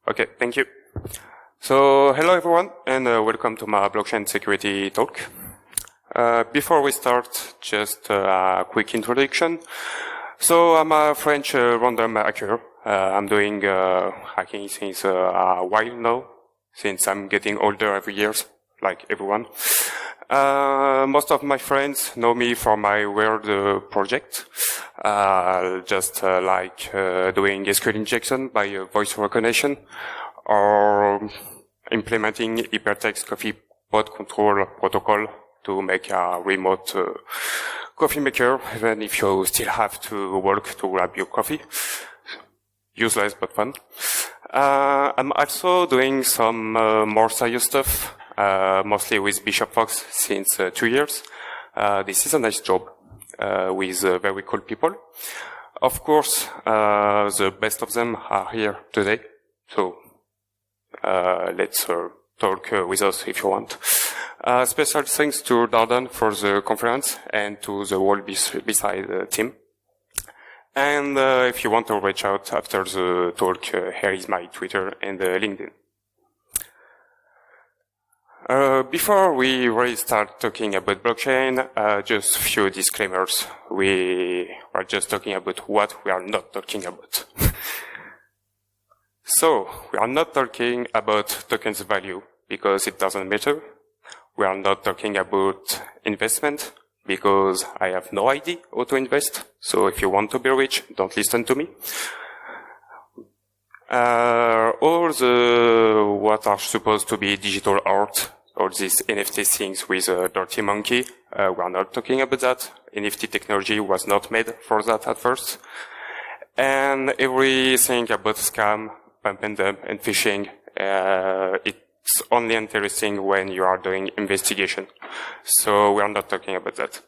Okay, thank you. So, hello everyone, and welcome to my blockchain security talk. Before we start, just a quick introduction. So, I'm a French random hacker. I'm doing hacking since a while now, since I'm getting older every year, like everyone. Most of my friends know me for my weird project, just like doing SQL injection by voice recognition, or implementing hypertext coffee pod control protocol to make a remote coffee maker, even if you still have to work to grab your coffee. Useless but fun. I'm also doing some more serious stuff, mostly with Bishop Fox since 2 years. This is a nice job with very cool people. Of course, the best of them are here today, so let's talk with us if you want. Special thanks to Dardan for the conference and to the whole beside team. And if you want to reach out after the talk, here is my Twitter and LinkedIn. Before we really start talking about blockchain, just a few disclaimers. We are just talking about what we are not talking about. So, we are not talking about tokens value because it doesn't matter. We are not talking about investment because I have no idea how to invest. So if you want to be rich, don't listen to me. All the what are supposed to be digital art, all these NFT things with a dirty monkey, we are not talking about that. NFT technology was not made for that at first. And everything about scam, pump and dump, and phishing, it's only interesting when you are doing investigation. So we are not talking about that.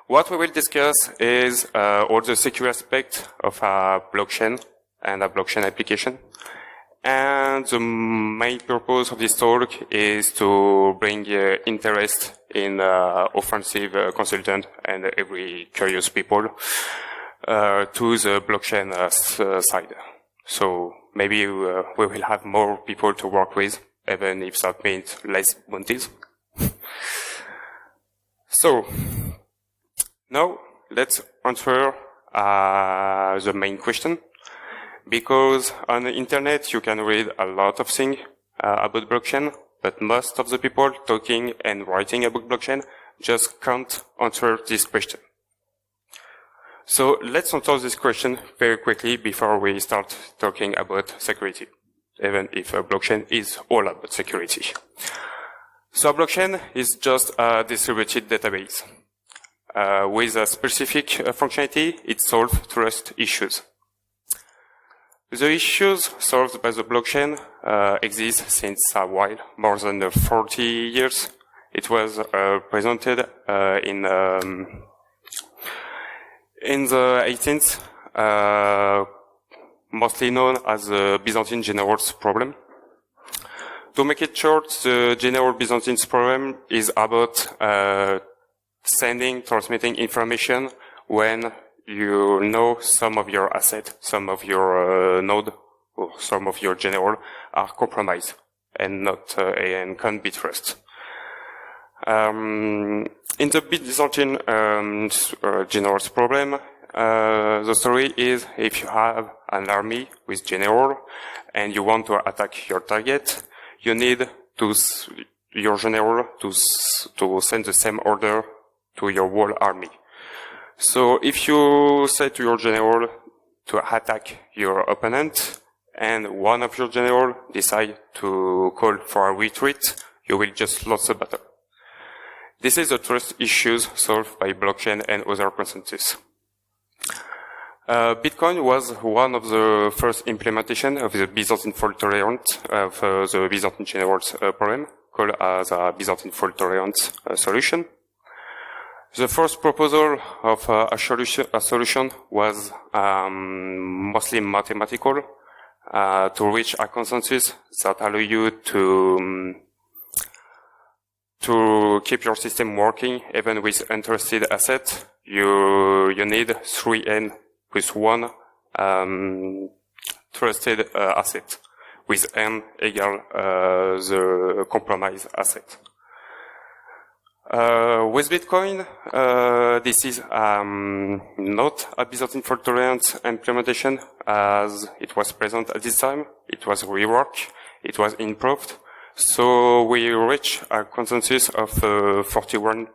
What we will discuss is all the secure aspects of a blockchain and a blockchain application. And the main purpose of this talk is to bring interest in offensive consultant and every curious people to the blockchain side. So maybe we will have more people to work with, even if that means less bounties. So, now let's answer the main question. Because on the internet you can read a lot of things about blockchain, but most of the people talking and writing about blockchain just can't answer this question. So let's answer this question very quickly before we start talking about security, even if a blockchain is all about security. So a blockchain is just a distributed database. With a specific functionality, it solves trust issues. The issues solved by the blockchain exist since a while, more than 40 years. It was presented in the 18th, mostly known as the Byzantine generals problem. To make it short, the general Byzantine problem is about transmitting information when you know some of your asset, some of your node, or some of your general are compromised and not and can't be trusted. In the Byzantine generals problem, the story is if you have an army with general and you want to attack your target, you need your general to send the same order to your whole army. So if you say to your general to attack your opponent and one of your general decide to call for a retreat, you will just lose the battle. This is the trust issues solved by blockchain and other consensus. Bitcoin was one of the first implementation of the Byzantine fault tolerance of the Byzantine generals problem, called as a Byzantine fault tolerance solution. The first proposal of a solution was mostly mathematical to reach a consensus that allow you to keep your system working even with untrusted asset. You need 3n plus 1 trusted asset. with n equal the compromised asset. With Bitcoin, this is not a Byzantine fault tolerance implementation as it was present at this time. It was reworked, it was improved, so we reached a consensus of 41%.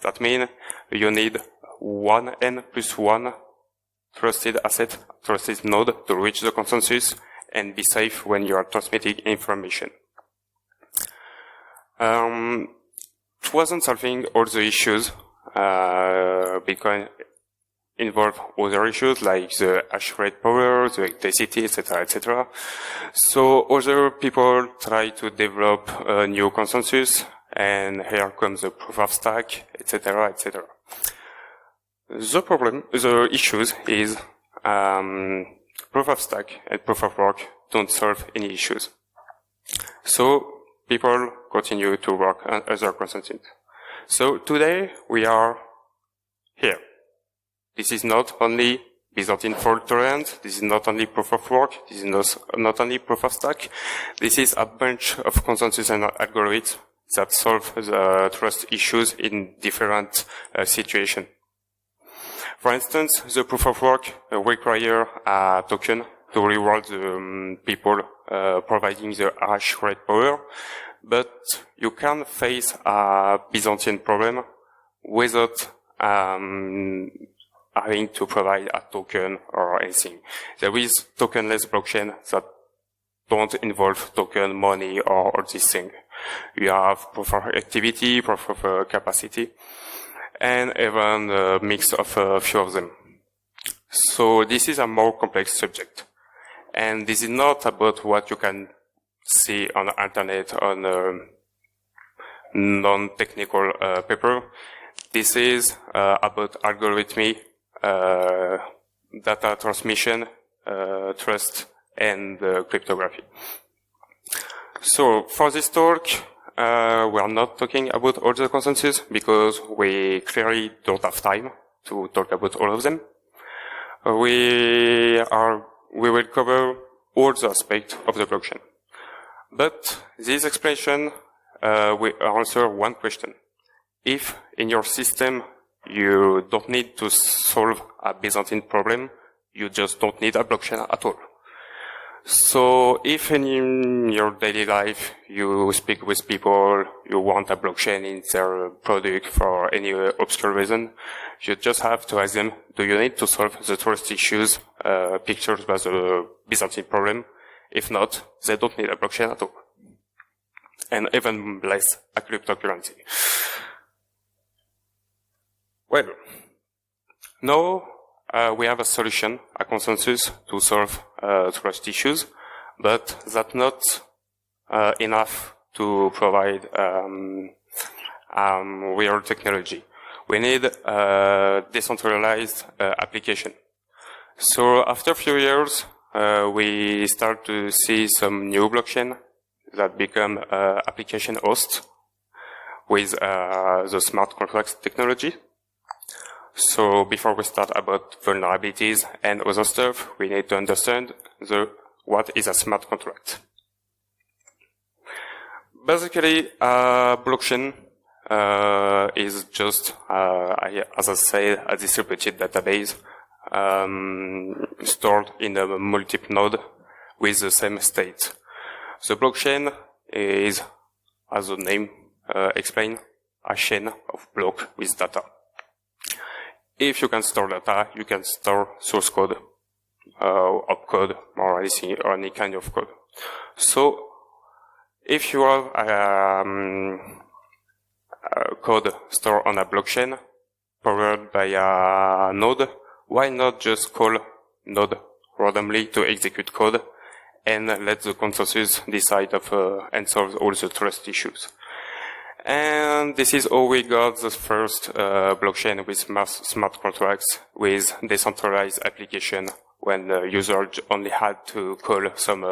That means you need 1n plus 1 trusted asset, trusted node to reach the consensus and be safe when you are transmitting information. It wasn't solving all the issues. Bitcoin involved other issues like the hash rate power, the density, etc., etc. So other people try to develop a new consensus, and here comes the proof of stake, etc., etc. The issues is proof of stake and proof of work don't solve any issues. So people continue to work on other consensus. So today we are here. This is not only Byzantine fault tolerance, this is not only proof of work, this is not only proof of stake, this is a bunch of consensus and algorithms that solve the trust issues in different situations. For instance, the proof of work requires a token to reward the people providing the hash rate power, but you can face a Byzantine problem without having to provide a token or anything. There is tokenless blockchain that don't involve token, money, or all these things. You have proof of activity, proof of capacity, and even a mix of a few of them. So this is a more complex subject. And this is not about what you can see on the internet on a non-technical paper. This is about algorithmic data transmission, trust, and cryptography. So for this talk, we are not talking about all the consensus because we clearly don't have time to talk about all of them. We will cover all the aspects of the blockchain. But this explanation will answer one question. If in your system you don't need to solve a Byzantine problem, you just don't need a blockchain at all. So if in your daily life you speak with people, you want a blockchain in their product for any obscure reason, you just have to ask them, do you need to solve the trust issues pictured by the Byzantine problem? If not, they don't need a blockchain at all. And even less a cryptocurrency. Well, now we have a solution, a consensus to solve trust issues, but that's not enough to provide real technology. We need a decentralized application. So after a few years, we start to see some new blockchain that become application hosts with the smart contracts technology. So before we start about vulnerabilities and other stuff, we need to understand what is a smart contract. Basically, a blockchain is just, as I said, a distributed database stored in a multiple node with the same state. The blockchain is, as the name explains, a chain of blocks with data. If you can store data, you can store source code, opcode, or anything, or any kind of code. So, if you have a code stored on a blockchain powered by a node, why not just call node randomly to execute code and let the consensus decide and solve all the trust issues? And this is how we got the first blockchain with smart contracts with decentralized application when the user only had to call some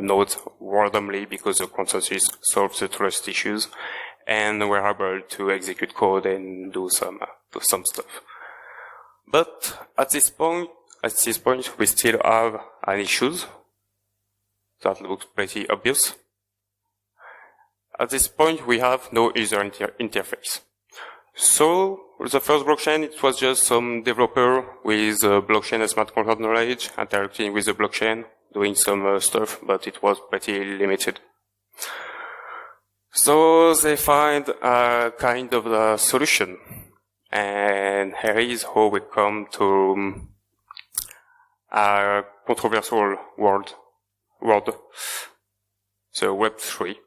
nodes randomly because the consensus solves the trust issues, and we're able to execute code and do some stuff. But at this point, we still have an issues. that looks pretty obvious. At this point, we have no user interface. So, the first blockchain, it was just some developer with blockchain and smart contract knowledge, interacting with the blockchain, doing some stuff, but it was pretty limited. So, they find a kind of a solution. And here is how we come to a controversial word, the Web 3.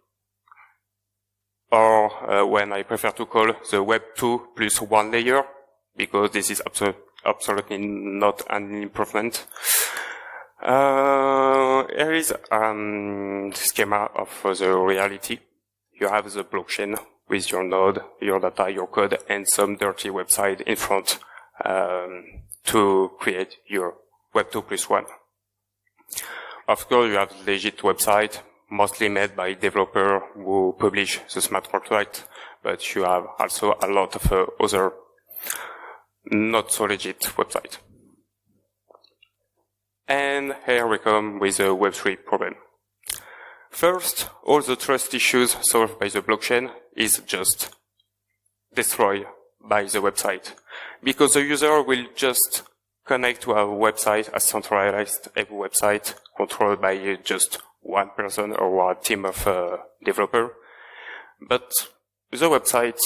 Or when I prefer to call the Web 2 plus one layer, because this is absolutely not an improvement. Here is a schema of the reality. You have the blockchain with your node, your data, your code, and some dirty website in front to create your Web 2 plus 1. Of course, you have legit website, mostly made by developers who publish the smart contract, but you have also a lot of other not so legit websites. And here we come with the Web3 problem. First, all the trust issues solved by the blockchain is just destroyed by the website, because the user will just connect to a website, a centralized website controlled by just one person or a team of developers. But the website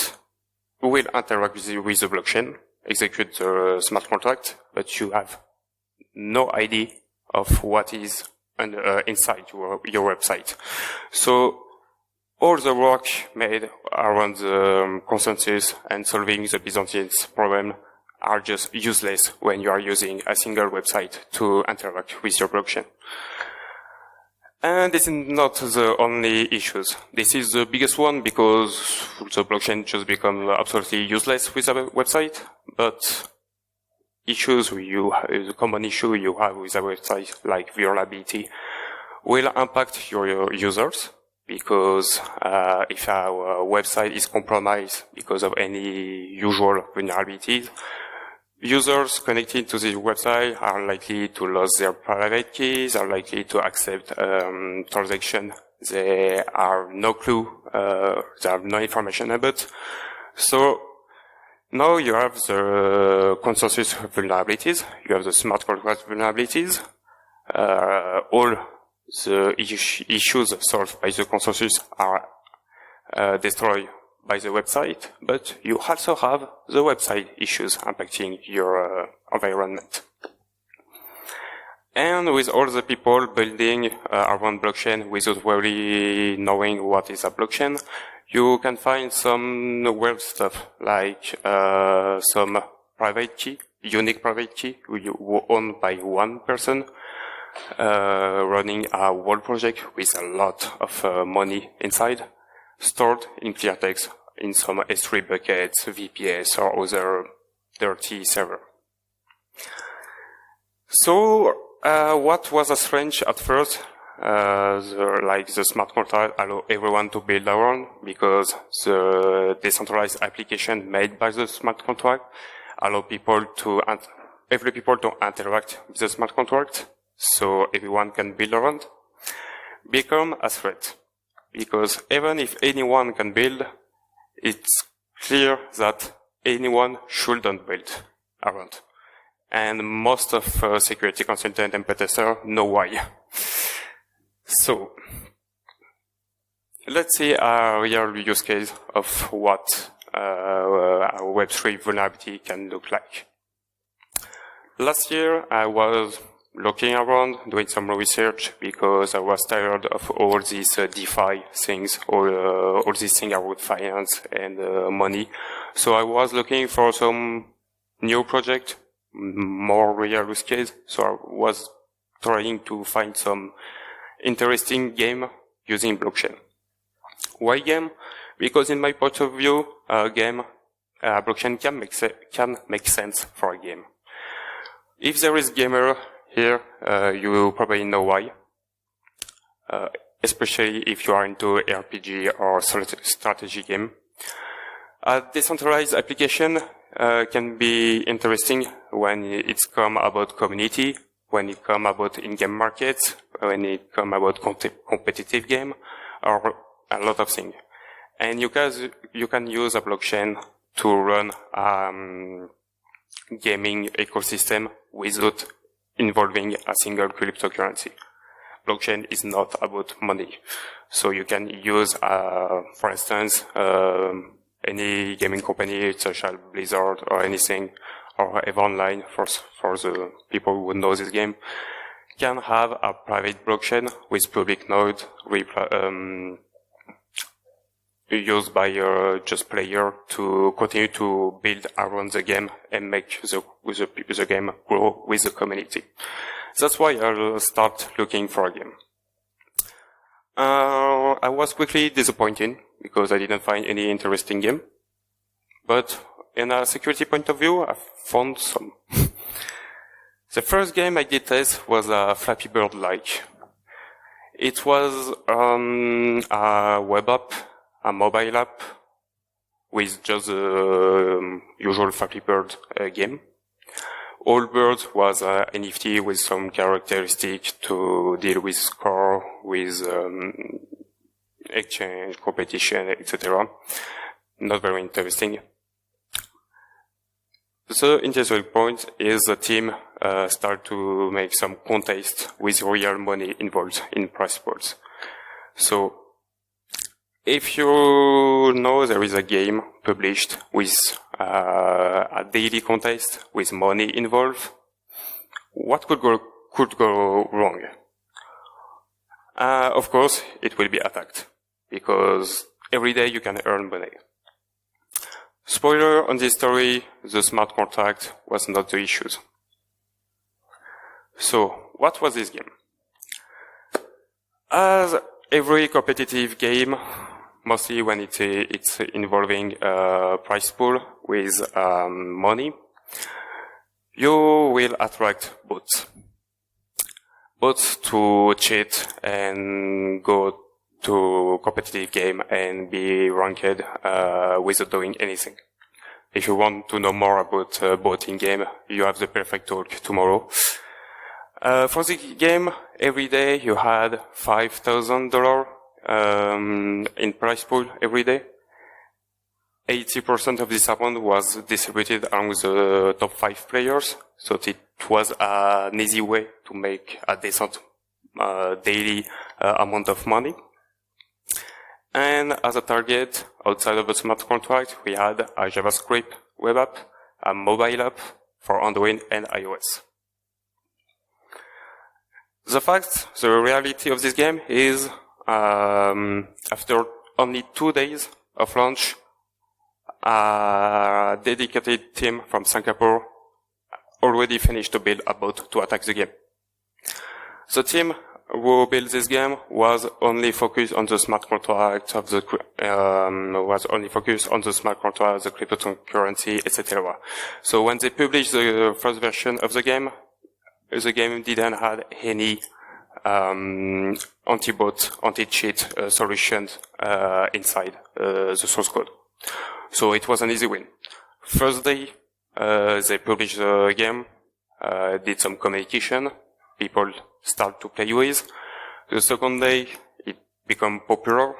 will interact with the blockchain, execute the smart contract, but you have no idea of what is inside your website. So all the work made around the consensus and solving the Byzantines problem are just useless when you are using a single website to interact with your blockchain. And this is not the only issues. This is the biggest one because the blockchain just becomes absolutely useless with a website. But the common issue you have with a website like vulnerability will impact your users, because if our website is compromised because of any usual vulnerabilities, users connected to this website are likely to lose their private keys, are likely to accept transaction they have no clue, they have no information about. So now you have the consensus vulnerabilities, you have the smart contract vulnerabilities, all the issues solved by the consensus are destroyed by the website, but you also have the website issues impacting your environment. And with all the people building around blockchain without really knowing what is a blockchain, you can find some weird stuff like some private key, unique private key owned by one person, running a whole project with a lot of money inside, stored in clear text in some S3 buckets, VPS, or other dirty server. So, what was strange at first, the smart contract allow everyone to build their own, because the decentralized application made by the smart contract allow every people to interact with the smart contract, so everyone can build their own, become a threat. Because even if anyone can build, it's clear that anyone shouldn't build around. And most of security consultants and testers know why. So, let's see a real use case of what a Web3 vulnerability can look like. Last year, I was looking around, doing some research, because I was tired of all these DeFi things, all these things about finance and money. So I was looking for some new project, more real use case. So I was trying to find some interesting game using blockchain. Why game? Because in my point of view, blockchain can make sense for a game. If there is gamer here, you probably know why. Especially if you are into RPG or strategy game. A decentralized application can be interesting when it's come about community, when it come about in-game markets, when it comes about competitive game, or a lot of things. And you can use a blockchain to run gaming ecosystem without involving a single cryptocurrency. Blockchain is not about money. So you can use, for instance, any gaming company such as Blizzard or anything, or EVE Online for the people who know this game, can have a private blockchain with public node used by just player to continue to build around the game and make the game grow with the community. That's why I'll start looking for a game. I was quickly disappointed because I didn't find any interesting game. But in a security point of view, I found some. The first game I did test was a Flappy Bird-like. It was a web app, a mobile app, with just the usual Flappy Bird game. All Bird was an NFT with some characteristics to deal with score, with exchange, competition, etc. Not very interesting. The interesting point is the team start to make some contests with real money involved in prize pools. So, if you know there is a game published with a daily contest with money involved, what could go wrong? Of course, it will be attacked, because every day you can earn money. Spoiler on this story, the smart contract was not the issue. So, what was this game? As every competitive game, mostly when it's involving a prize pool with money, you will attract bots. Bots to cheat and go to competitive game and be ranked without doing anything. If you want to know more about botting game, you have the perfect talk tomorrow. For the game, every day you had $5,000 in prize pool every day. 80% of this amount was distributed among the top 5 players, so it was an easy way to make a decent daily amount of money. And as a target, outside of the smart contract, we had a JavaScript web app, a mobile app for Android and iOS. The reality of this game is, after only 2 days of launch, a dedicated team from Singapore already finished to build a bot to attack the game. The team who built this game was only focused on the smart contract of the cryptocurrency, etc. So when they published the first version of the game didn't have any anti-bot, anti-cheat solutions inside the source code. So it was an easy win. First day, they published the game, did some communication, people start to play with. The second day, it became popular.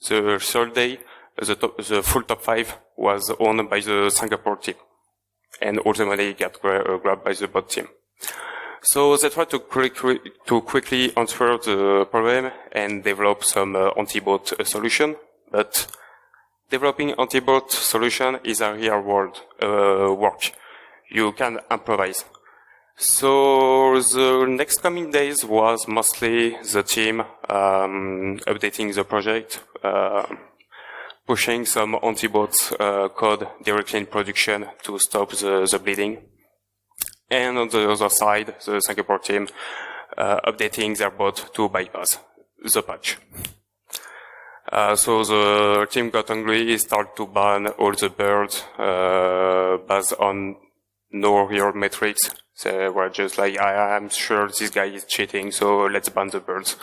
The third day, the full top 5 was owned by the Singapore team. And all the money got grabbed by the bot team. So they tried to quickly answer the problem and develop some anti-bot solution. But developing anti-bot solution is a real world work. You can improvise. So the next coming days was mostly the team updating the project, pushing some anti-bot code directly in production to stop the bleeding. And on the other side, the Singapore team updating their bot to bypass the patch. So the team got angry, started to ban all the birds based on no real metrics. They were just like, I'm sure this guy is cheating, so let's ban the birds.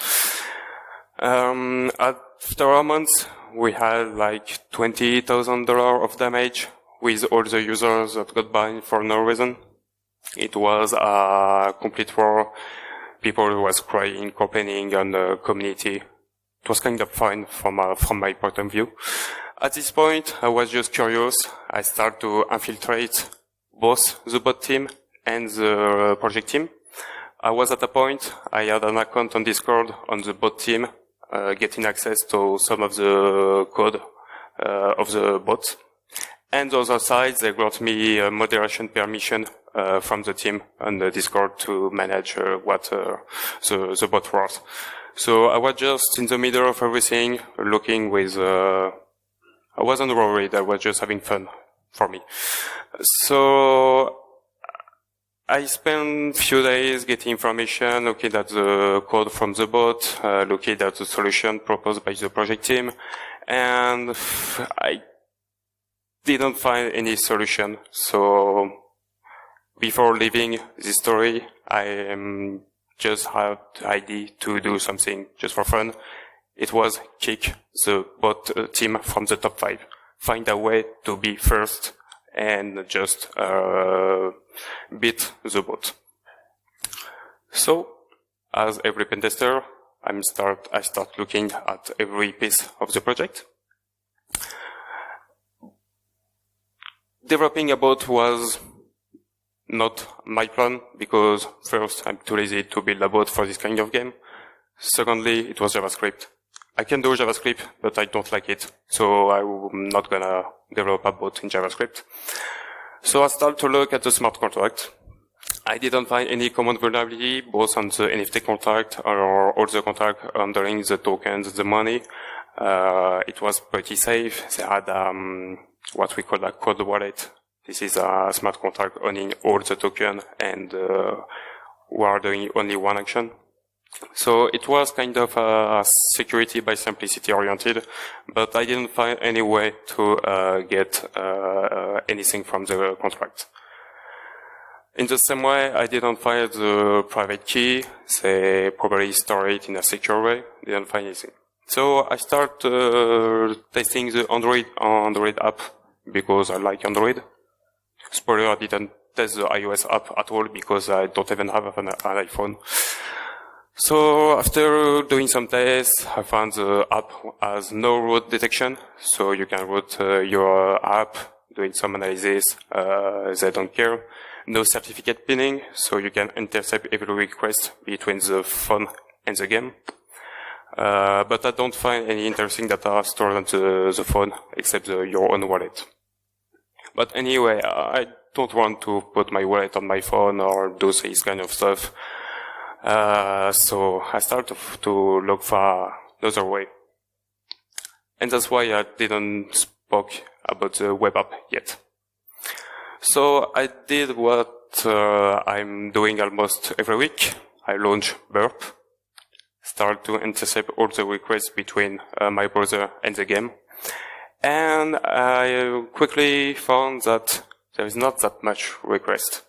After a month, we had like $20,000 of damage with all the users that got banned for no reason. It was a complete war. people who was crying, complaining on the community. It was kind of fine from my point of view. At this point, I was just curious. I started to infiltrate both the bot team and the project team. I was at a point, I had an account on Discord on the bot team, getting access to some of the code of the bot. And the other side, they got me a moderation permission from the team on the Discord to manage what the bot was. So I was just in the middle of everything, looking with... I wasn't worried, I was just having fun for me. So I spent a few days getting information, looking at the code from the bot, looking at the solution proposed by the project team, and I didn't find any solution. So before leaving this story, I just had the idea to do something just for fun. It was kick the bot team from the top 5. Find a way to be first and just beat the bot. So, as every pen tester, I start looking at every piece of the project. Developing a bot was not my plan, because first, I'm too lazy to build a bot for this kind of game. Secondly, it was JavaScript. I can do JavaScript, but I don't like it, so I'm not gonna develop a bot in JavaScript. So I started to look at the smart contract. I didn't find any common vulnerability, both on the NFT contract or all the contract handling the tokens, the money. It was pretty safe. They had what we call a cold wallet. This is a smart contract owning all the token, and we are doing only one action. So it was kind of a security by simplicity oriented, but I didn't find any way to get anything from the contract. In the same way, I didn't find the private key. They probably store it in a secure way. Didn't find anything. So I started testing the Android app, because I like Android. Spoiler, I didn't test the iOS app at all, because I don't even have an iPhone. So after doing some tests, I found the app has no root detection, so you can root your app, doing some analysis, they don't care. No certificate pinning, so you can intercept every request between the phone and the game. But I don't find any interesting data stored on the phone, except your own wallet. But anyway, I don't want to put my wallet on my phone or do this kind of stuff. So I started to look for another way. And that's why I didn't speak about the web app yet. So I did what I'm doing almost every week. I launch Burp, start to intercept all the requests between my browser and the game. And I quickly found that there is not that much request.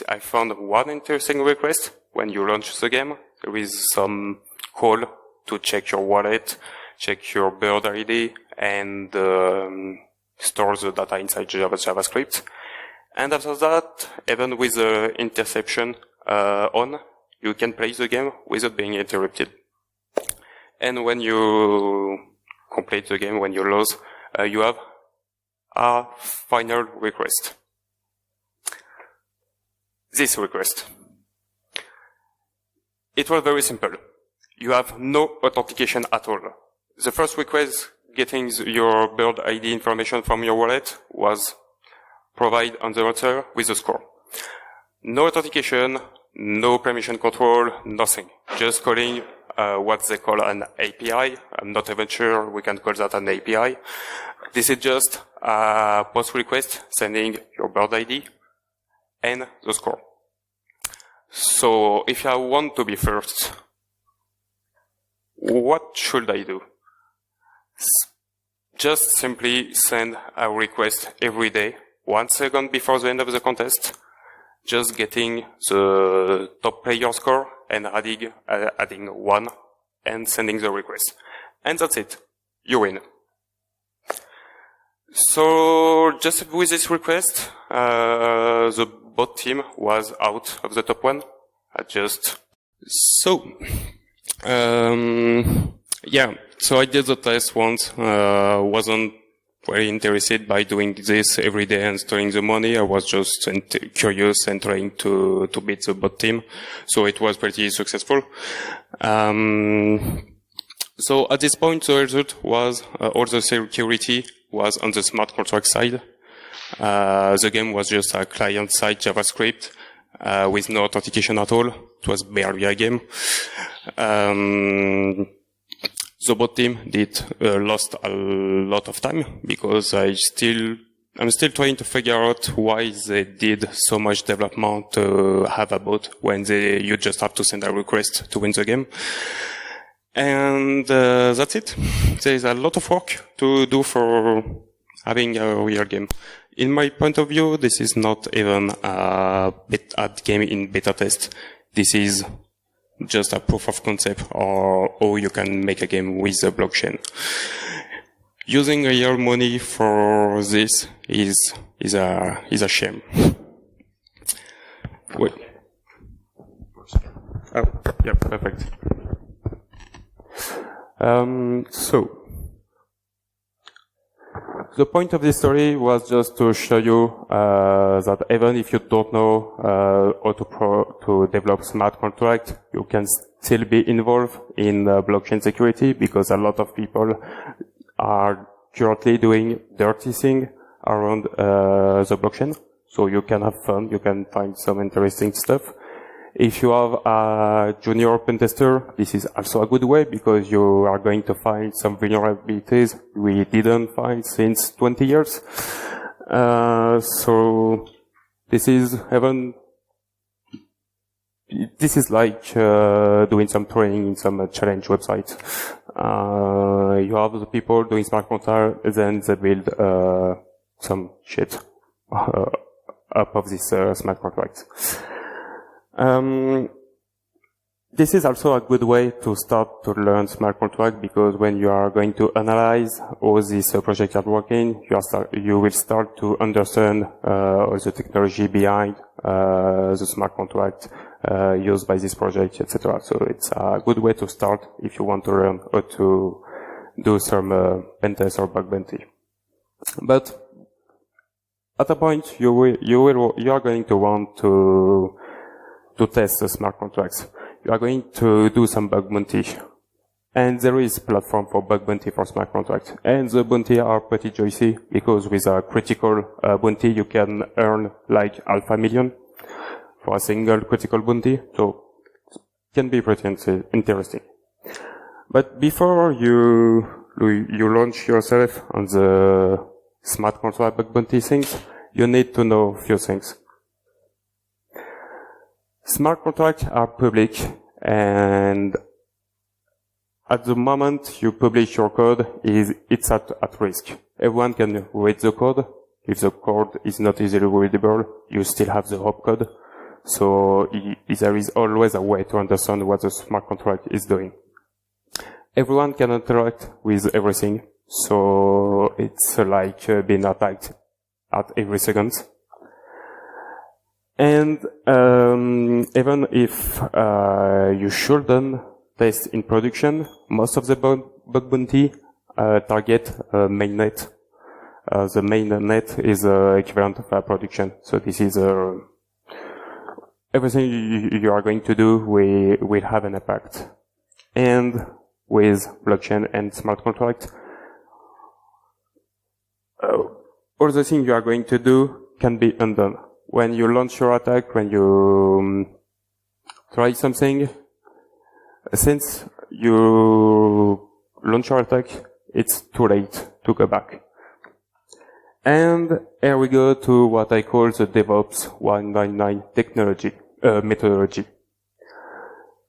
I found one interesting request. When you launch the game, there is some call to check your wallet, check your bird ID, and store the data inside JavaScript. And after that, even with the interception on, you can play the game without being interrupted. And when you complete the game, when you lose, you have a final request. This request. It was very simple. You have no authentication at all. The first request, getting your bird ID information from your wallet, was provide on the router with a score. No authentication, no permission control, nothing. Just calling what they call an API. I'm not even sure we can call that an API. This is just a post request sending your bird ID and the score. So if I want to be first, what should I do? Just simply send a request every day, 1 second before the end of the contest, just getting the top player score and adding 1 and sending the request. And that's it. You win. So just with this request, the bot team was out of the top 1. So, yeah, so I did the test once, wasn't very interested by doing this every day and storing the money. I was just curious and trying to beat the bot team. So it was pretty successful. So at this point, the result was all the security was on the smart contract side. The game was just a client-side JavaScript with no authentication at all. It was barely a game. The bot team lost a lot of time because I'm still trying to figure out why they did so much development to have a bot when you just have to send a request to win the game. And that's it. There is a lot of work to do for having a real game. In my point of view, this is not even a game in beta test. This is just a proof of concept or how you can make a game with the blockchain. Using real money for this is a shame. Wait. Oh, yeah, perfect. So, the point of this story was just to show you that even if you don't know how to develop smart contract, you can still be involved in blockchain security because a lot of people are currently doing dirty things around the blockchain. So you can have fun, you can find some interesting stuff. If you have a junior pen tester, this is also a good way because you are going to find some vulnerabilities we didn't find since 20 years. So this is like doing some training in some challenge website. You have the people doing smart contract, then they build some shit up of this smart contract. This is also a good way to start to learn smart contract because when you are going to analyze how these projects are working, you will start to understand all the technology behind the smart contract used by this project, etc. So it's a good way to start if you want to learn how to do some pen test or bug bounty. But at a point, you are going to want to test the smart contracts. You are going to do some bug bounty. And there is a platform for bug bounty for smart contracts. And the bounty are pretty juicy because with a critical bounty, you can earn like $500,000 for a single critical bounty. So it can be pretty interesting. But before you launch yourself on the smart contract bug bounty things, you need to know a few things. Smart contracts are public, and at the moment you publish your code, it's at risk. Everyone can read the code. If the code is not easily readable, you still have the opcode. So there is always a way to understand what the smart contract is doing. Everyone can interact with everything, so it's like being attacked at every second. And even if you shouldn't test in production, most of the bug bounty target mainnet. The mainnet is equivalent of production. So this is everything you are going to do will have an impact. And with blockchain and smart contract, all the things you are going to do can be undone. When you launch your attack, when you try something, since you launch your attack, it's too late to go back. And here we go to what I call the DevOps 199 methodology.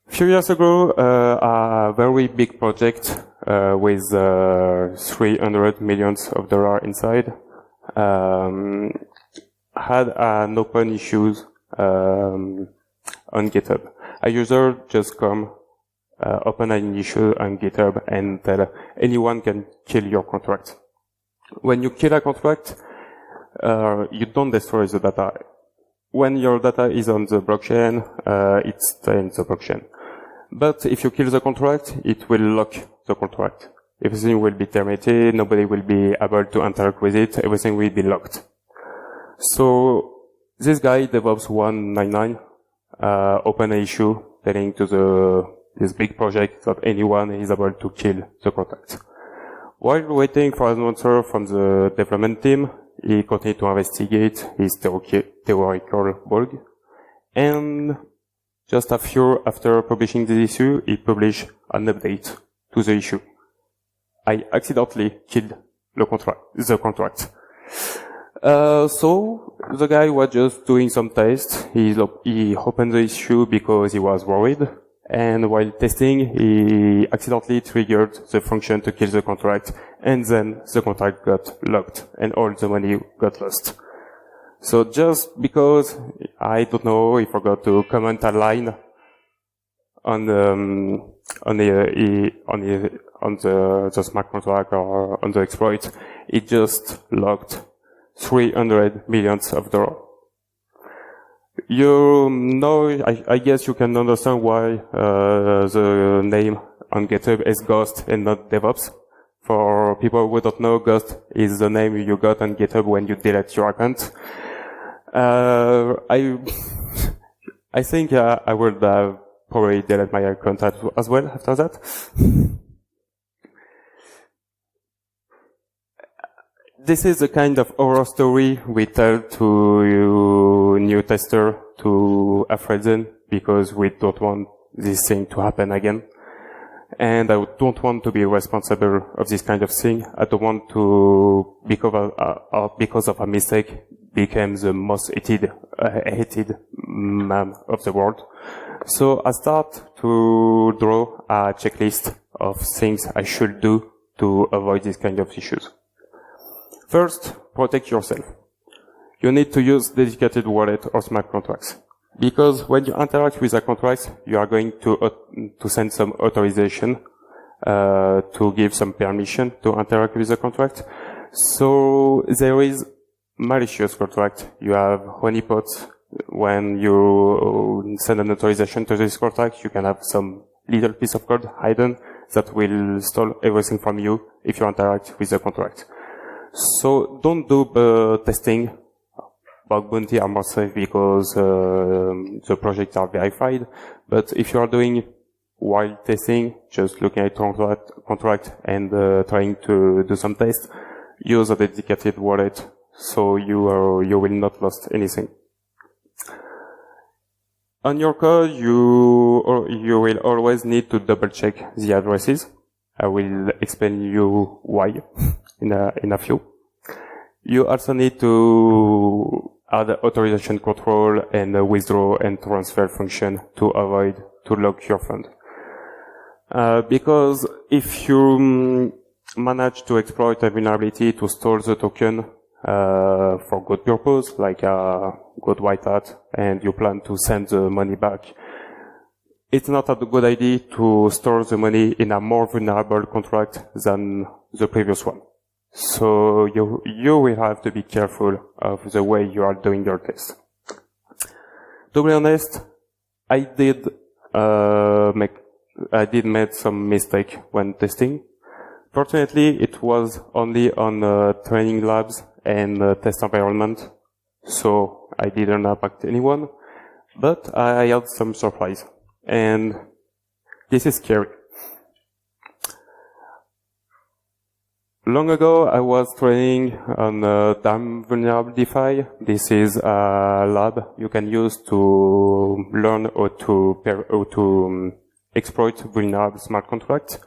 A few years ago, a very big project with $300 million inside had an open issues on GitHub. A user just come, open an issue on GitHub and tell anyone can kill your contract. When you kill a contract, you don't destroy the data. When your data is on the blockchain, it stays on the blockchain. But if you kill the contract, it will lock the contract. Everything will be terminated, nobody will be able to interact with it, everything will be locked. So this guy, DevOps 199, opened an issue telling to this big project that anyone is able to kill the contract. While waiting for an answer from the development team, he continued to investigate his theoretical bug, and just a few after publishing the issue, he published an update to the issue. I accidentally killed the contract. So the guy was just doing some tests. He opened the issue because he was worried, and while testing, he accidentally triggered the function to kill the contract, and then the contract got locked, and all the money got lost. So just because, I don't know, he forgot to comment a line on the smart contract or on the exploit, it just locked $300 million. You know, I guess you can understand why the name on GitHub is Ghost and not DevOps. For people who don't know, Ghost is the name you got on GitHub when you delete your account. I think I would probably delete my account as well after that. This is the kind of horror story we tell to new tester to afraid them, because we don't want this thing to happen again. And I don't want to be responsible of this kind of thing. I don't want to, because of a mistake, become the most hated man of the world. So I start to draw a checklist of things I should do to avoid this kind of issues. First, protect yourself. You need to use dedicated wallet or smart contracts. Because when you interact with a contract, you are going to send some authorization, to give some permission to interact with the contract. So there is malicious contract. You have honeypots. When you send an authorization to this contract, you can have some little piece of code hidden that will steal everything from you if you interact with the contract. So don't do testing. Bug bounty are more safe because the projects are verified. But if you are doing while testing, just looking at contract and trying to do some tests, use a dedicated wallet so you will not lose anything. On your code, you will always need to double check the addresses. I will explain you why in a few. You also need to add authorization control and a withdraw and transfer function to avoid to lock your fund. Because if you manage to exploit a vulnerability to store the token for good purpose, like a good white hat, and you plan to send the money back, it's not a good idea to store the money in a more vulnerable contract than the previous one. So you will have to be careful of the way you are doing your test. To be honest, I did make some mistake when testing. Fortunately, it was only on training labs and test environment, so I didn't impact anyone. But I had some surprise, and this is scary. Long ago, I was training on DAM vulnerability. This is a lab you can use to learn how to exploit vulnerable smart contracts.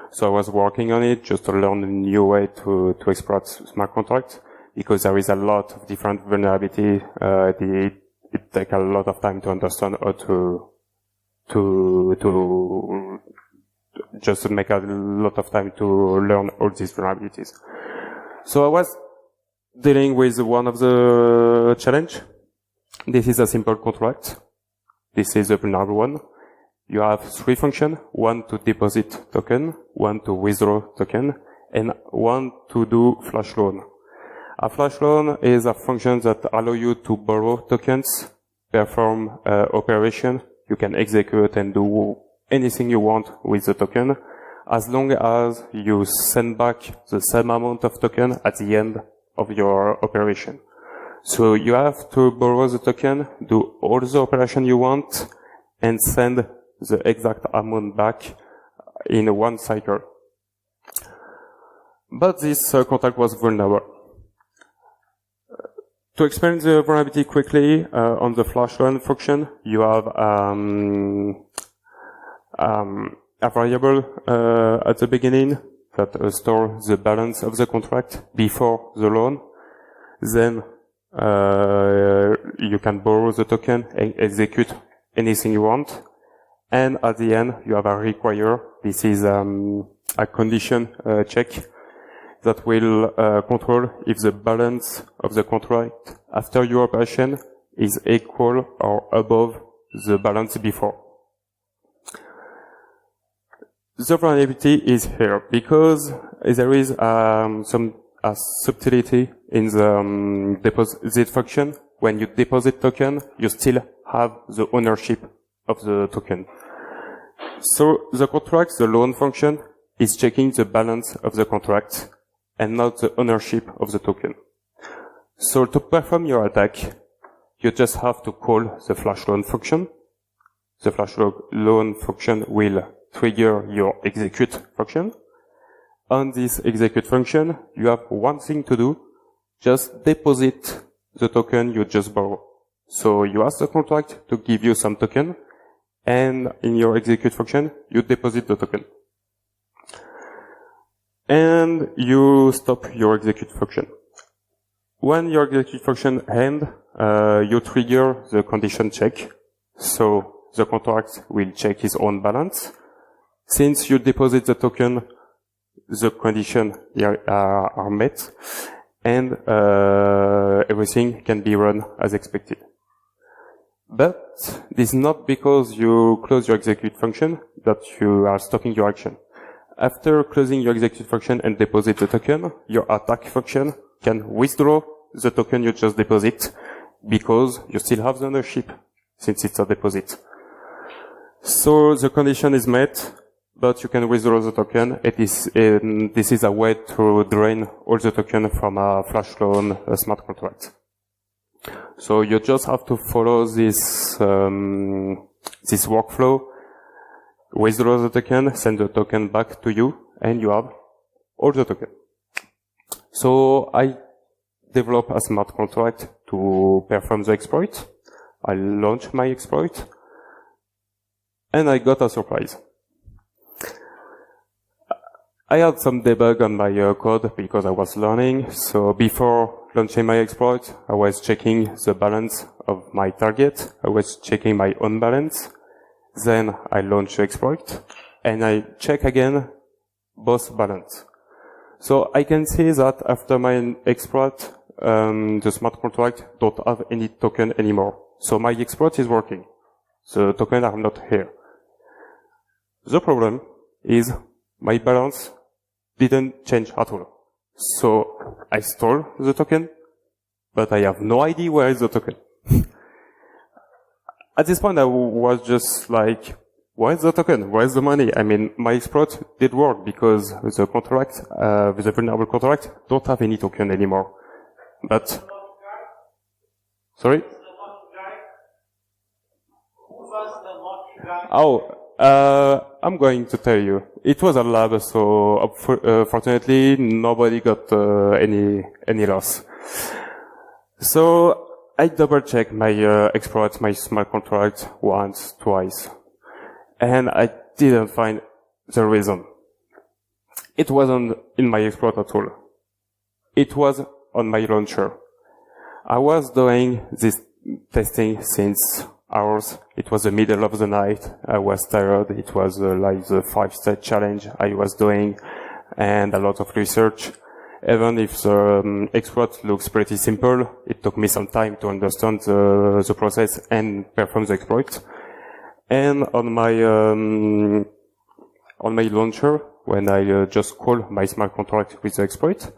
So I was working on it just to learn a new way to exploit smart contracts, because there is a lot of different vulnerability. It takes a lot of time to understand how to just make a lot of time to learn all these vulnerabilities. So I was dealing with one of the challenge. This is a simple contract. This is a vulnerable one. You have three functions: one to deposit token, one to withdraw token, and one to do flash loan. A flash loan is a function that allows you to borrow tokens, perform operation. You can execute and do anything you want with the token, as long as you send back the same amount of token at the end of your operation. So you have to borrow the token, do all the operation you want, and send the exact amount back in one cycle. But this contract was vulnerable. To explain the vulnerability quickly, on the flash loan function, you have a variable at the beginning that stores the balance of the contract before the loan. Then you can borrow the token and execute anything you want. And at the end, you have a require. This is a condition check that will control if the balance of the contract after your operation is equal or above the balance before. The vulnerability is here because there is some subtlety in the deposit function. When you deposit token, you still have the ownership of the token. So the contract, the loan function, is checking the balance of the contract and not the ownership of the token. So to perform your attack, you just have to call the flash loan function. The flash loan function will trigger your execute function. On this execute function, you have one thing to do, just deposit the token you just borrowed. So you ask the contract to give you some token, and in your execute function, you deposit the token. And you stop your execute function. When your execute function ends, you trigger the condition check. So the contract will check his own balance. Since you deposit the token, the conditions are met, and everything can be run as expected. But this is not because you close your execute function that you are stopping your action. After closing your execute function and deposit the token, your attack function can withdraw the token you just deposit because you still have the ownership since it's a deposit. So the condition is met, but you can withdraw the token. This is a way to drain all the token from a flash loan smart contract. So you just have to follow this workflow, withdraw the token, send the token back to you, and you have all the token. So I developed a smart contract to perform the exploit. I launched my exploit, and I got a surprise. I had some debug on my code because I was learning. So before launching my exploit, I was checking the balance of my target. I was checking my own balance. Then I launch the exploit, and I check again both balance. So I can see that after my exploit, the smart contract don't have any token anymore. So my exploit is working. The token are not here. The problem is my balance didn't change at all. So I stole the token, but I have no idea where is the token. At this point, I was just like, where is the token? Where is the money? I mean, my exploit did work because the contract, the vulnerable contract, don't have any token anymore. But, sorry? Oh, I'm going to tell you. It was a lab, so fortunately nobody got any loss. So I double checked my exploit, my smart contract once, twice, and I didn't find the reason. It wasn't in my exploit at all. It was on my launcher. I was doing this testing since hours. It was the middle of the night. I was tired. It was like the 5-step challenge I was doing and a lot of research. Even if the exploit looks pretty simple, it took me some time to understand the process and perform the exploit. And on my launcher, when I just call my smart contract with the exploit,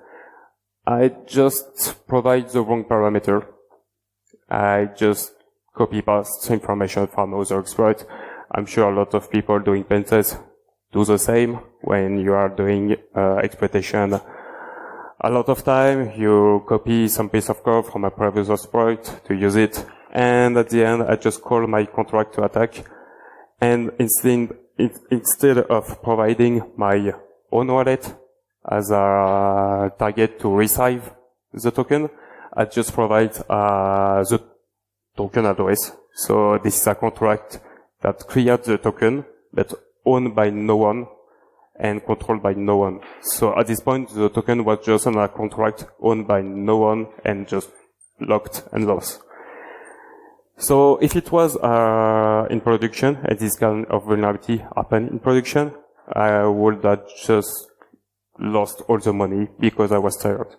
I just provide the wrong parameter. I just copy paste information from other exploit. I'm sure a lot of people doing pen tests do the same when you are doing exploitation. A lot of time you copy some piece of code from a previous exploit to use it, and at the end I just call my contract to attack, and instead of providing my own wallet as a target to receive the token, I just provide the token address. So this is a contract that creates the token, but owned by no one and controlled by no one. So at this point, the token was just on a contract owned by no one and just locked and lost. So if it was in production, and this kind of vulnerability happened in production, I would have just lost all the money because I was tired.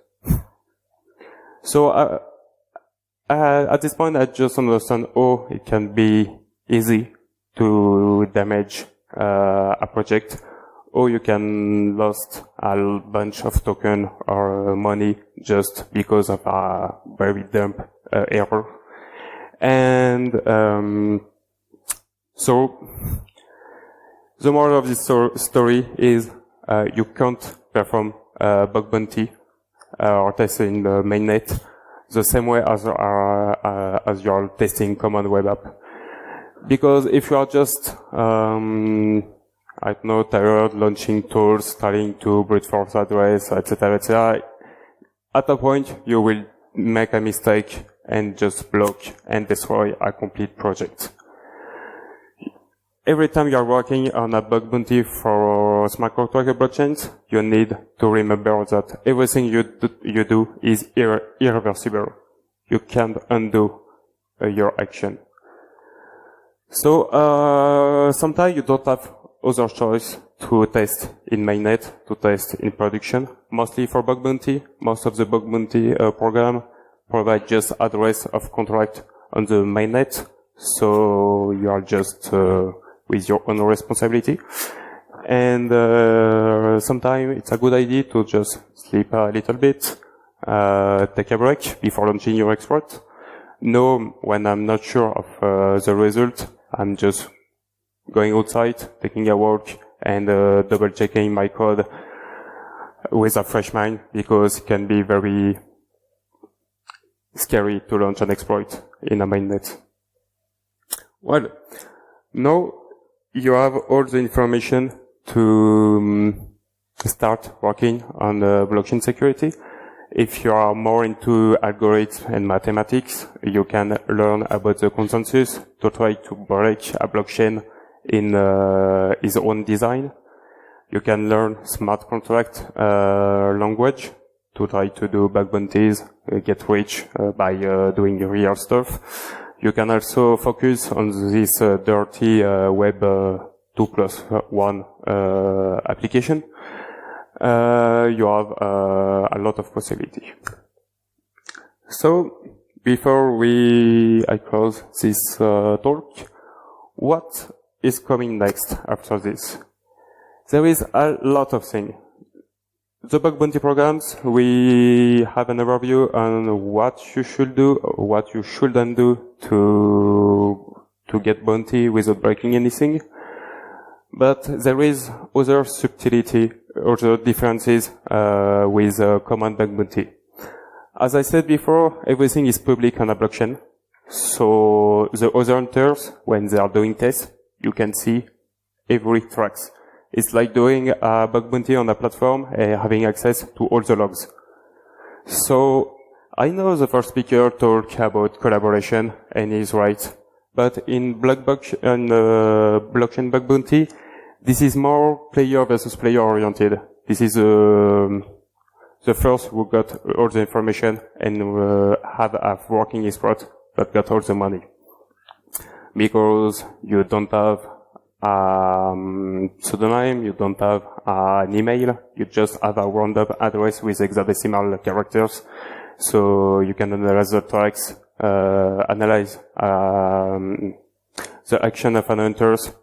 So at this point, I just understand, oh, it can be easy to damage a project, or you can lose a bunch of token or money just because of a very dumb error. And so the moral of this story is you can't perform bug bounty or test in the mainnet the same way as you're testing common web app. Because if you are just, I don't know, tired, launching tools, starting to brute force address, etc., at a point you will make a mistake and just block and destroy a complete project. Every time you are working on a bug bounty for smart contract blockchains, you need to remember that everything you do is irreversible. You can't undo your action. So sometimes you don't have other choice to test in mainnet, to test in production. Mostly for bug bounty, most of the bug bounty program provide just address of contract on the mainnet, so you are just with your own responsibility. And sometimes it's a good idea to just sleep a little bit, take a break before launching your exploit. No, when I'm not sure of the result, I'm just going outside, taking a walk, and double checking my code with a fresh mind, because it can be very scary to launch an exploit in a mainnet. Well, now you have all the information to start working on blockchain security. If you are more into algorithms and mathematics, you can learn about the consensus to try to break a blockchain in its own design. You can learn smart contract language to try to do bug bounties, get rich by doing real stuff. You can also focus on this dirty web 2+1 application. You have a lot of possibility. So before I close this talk, what is coming next after this? There is a lot of things. The bug bounty programs, we have an overview on what you should do, what you shouldn't do to get bounty without breaking anything. But there is other subtlety, other differences with common bug bounty. As I said before, everything is public on a blockchain. So the other hunters, when they are doing tests, you can see every tracks. It's like doing a bug bounty on a platform and having access to all the logs. So I know the first speaker talked about collaboration, and he's right. But in blockchain bug bounty, this is more player versus player oriented. This is the first who got all the information and had a working exploit that got all the money. Because you don't have pseudonym, you don't have an email, you just have a random address with hexadecimal characters. So you can analyze the tracks, analyze the action of an hunters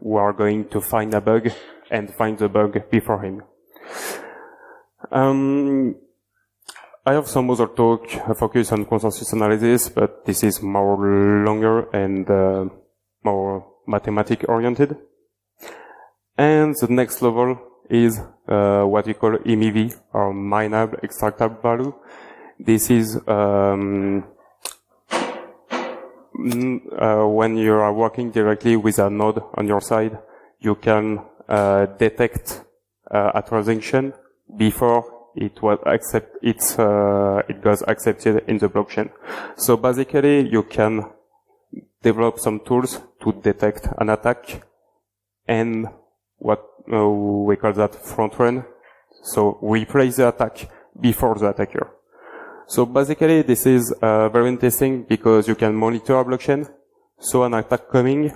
who are going to find a bug and find the bug before him. I have some other talk focus on consensus analysis, but this is more longer and more mathematic oriented. And the next level is what we call MEV, or mineable extractable value. This is when you are working directly with a node on your side, you can detect a transaction before it goes accepted in the blockchain. So basically, you can develop some tools to detect an attack, and what we call that front run. So replace the attack before the attacker. So basically, this is very interesting because you can monitor a blockchain. So an attack coming,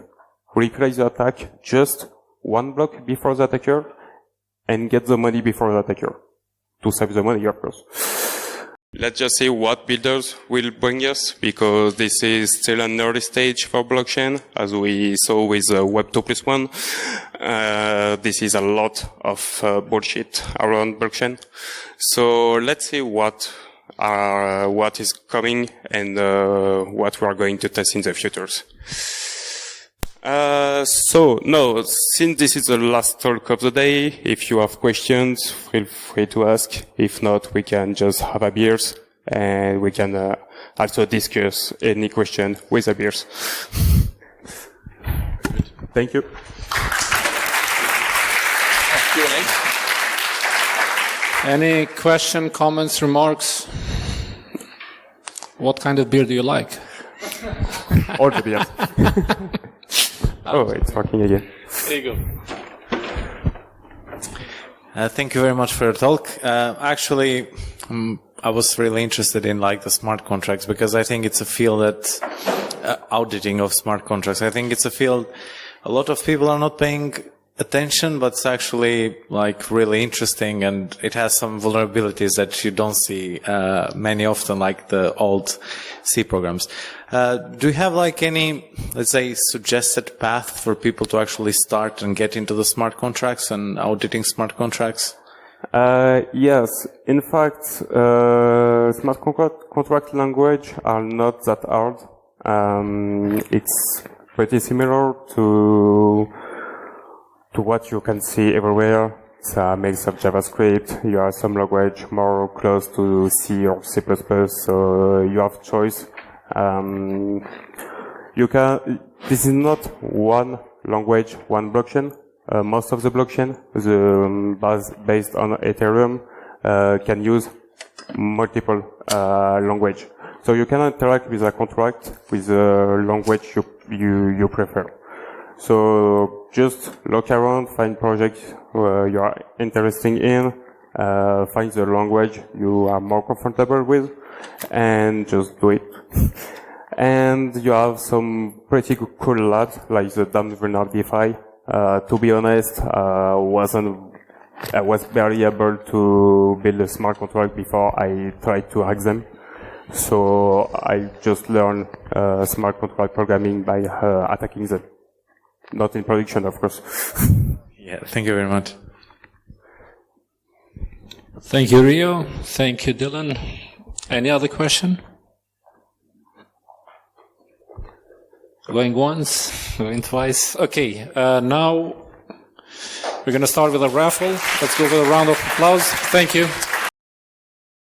replace the attack just one block before the attacker, and get the money before the attacker. To save the money, of course. Let's just see what builders will bring us, because this is still an early stage for blockchain, as we saw with Web 2+1. This is a lot of bullshit around blockchain. So let's see what is coming and what we are going to test in the futures. Since this is the last talk of the day, if you have questions, feel free to ask. If not, we can just have a beers, and we can also discuss any question with the beers. Thank you. Q&A. Any question, comments, remarks? What kind of beer do you like? All the beers. Oh, it's working again. There you go. Thank you very much for your talk. Actually, I was really interested in the smart contracts, because I think it's a field that auditing of smart contracts. I think it's a field a lot of people are not paying attention, but it's actually really interesting, and it has some vulnerabilities that you don't see many often, like the old C programs. Do you have any, let's say, suggested path for people to actually start and get into the smart contracts and auditing smart contracts? Yes. In fact, smart contract language are not that hard. It's pretty similar to what you can see everywhere. It's a mix of JavaScript. You have some language more close to C or C++, so you have choice. This is not one language, one blockchain. Most of the blockchain, based on Ethereum, can use multiple language. So you can interact with a contract with the language you prefer. So just look around, find projects you are interested in, find the language you are more comfortable with, and just do it. And you have some pretty cool labs, like the damned vulnerabilities. To be honest, I was barely able to build a smart contract before I tried to hack them. So I just learned smart contract programming by attacking them. Not in production, of course. Yeah, thank you very much. Thank you, Rio. Thank you, Dylan. Any other question? Going once, going twice. Okay, now we're going to start with a raffle. Let's go with a round of applause. Thank you.